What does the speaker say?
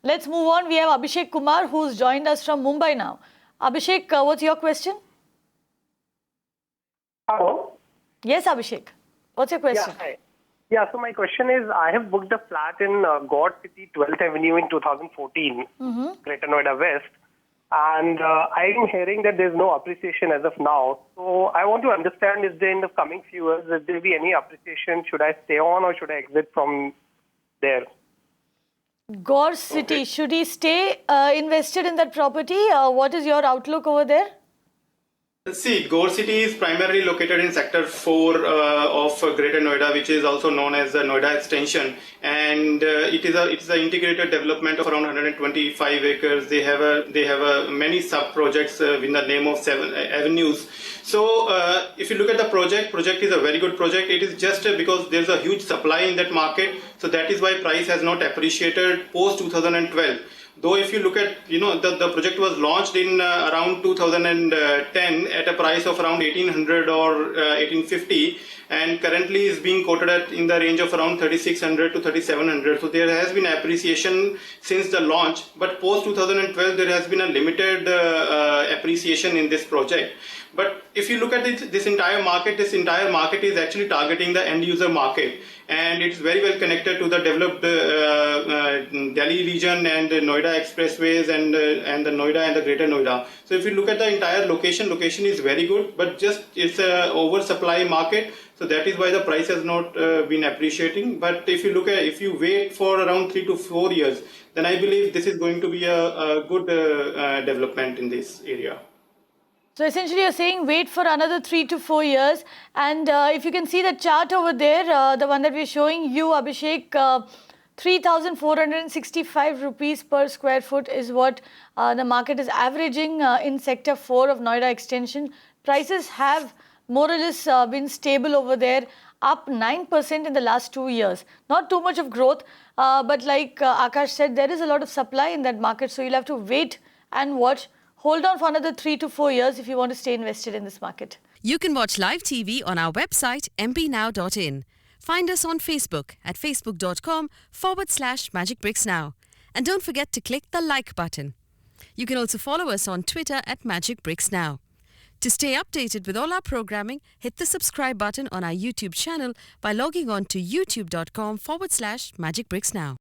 Let's move on. We have Abhishek Kumar who's joined us from Mumbai now. Abhishek, what's your question? Hello. Yes, Abhishek. What's your question? Yeah, hi. Yeah, so my question is, I have booked a flat in God City, 12th Avenue in 2014, Greater Noida West. And I'm hearing that there's no appreciation as of now. So I want to understand, is there in the coming few years, will there be any appreciation? Should I stay on or should I exit from there? Gore City, should he stay invested in that property? What is your outlook over there? See, Gore City is primarily located in Sector 4 of Greater Noida, which is also known as the Noida Extension, and it is an integrated development of around 125 acres. They have many sub projects in the name of 7 avenues. So, if you look at the project is a very good project. It is just because there is a huge supply in that market, so that is why price has not appreciated post 2012. Though if you look at, the project was launched in around 2010 at a price of around 1800 or 1850, and currently is being quoted at in the range of around 3600 to 3700. So there has been appreciation since the launch, but post 2012 there has been a limited appreciation in this project. But if you look at this entire market is actually targeting the end user market, and it's very well connected to the developed Delhi region and Noida expressways and the Noida and the Greater Noida. So if you look at the entire location is very good, but just it's a oversupply market. So that is why the price has not been appreciating. But if you wait for around 3 to 4 years, then I believe this is going to be a good development in this area. So essentially you're saying wait for another 3 to 4 years, and if you can see the chart over there, the one that we're showing you, Abhishek, 3,465 rupees per square foot is what the market is averaging in Sector 4 of Noida Extension. Prices have more or less been stable over there, up 9% in the last 2 years. Not too much of growth, but like Akash said, there is a lot of supply in that market, so you'll have to wait and watch. Hold on for another 3 to 4 years if you want to stay invested in this market. You can watch live TV on our website mpnow.in. Find us on Facebook at facebook.com/magicbricksnow. And don't forget to click the like button. You can also follow us on Twitter at magicbricksnow. To stay updated with all our programming, hit the subscribe button on our YouTube channel by logging on to youtube.com/magicbricksnow.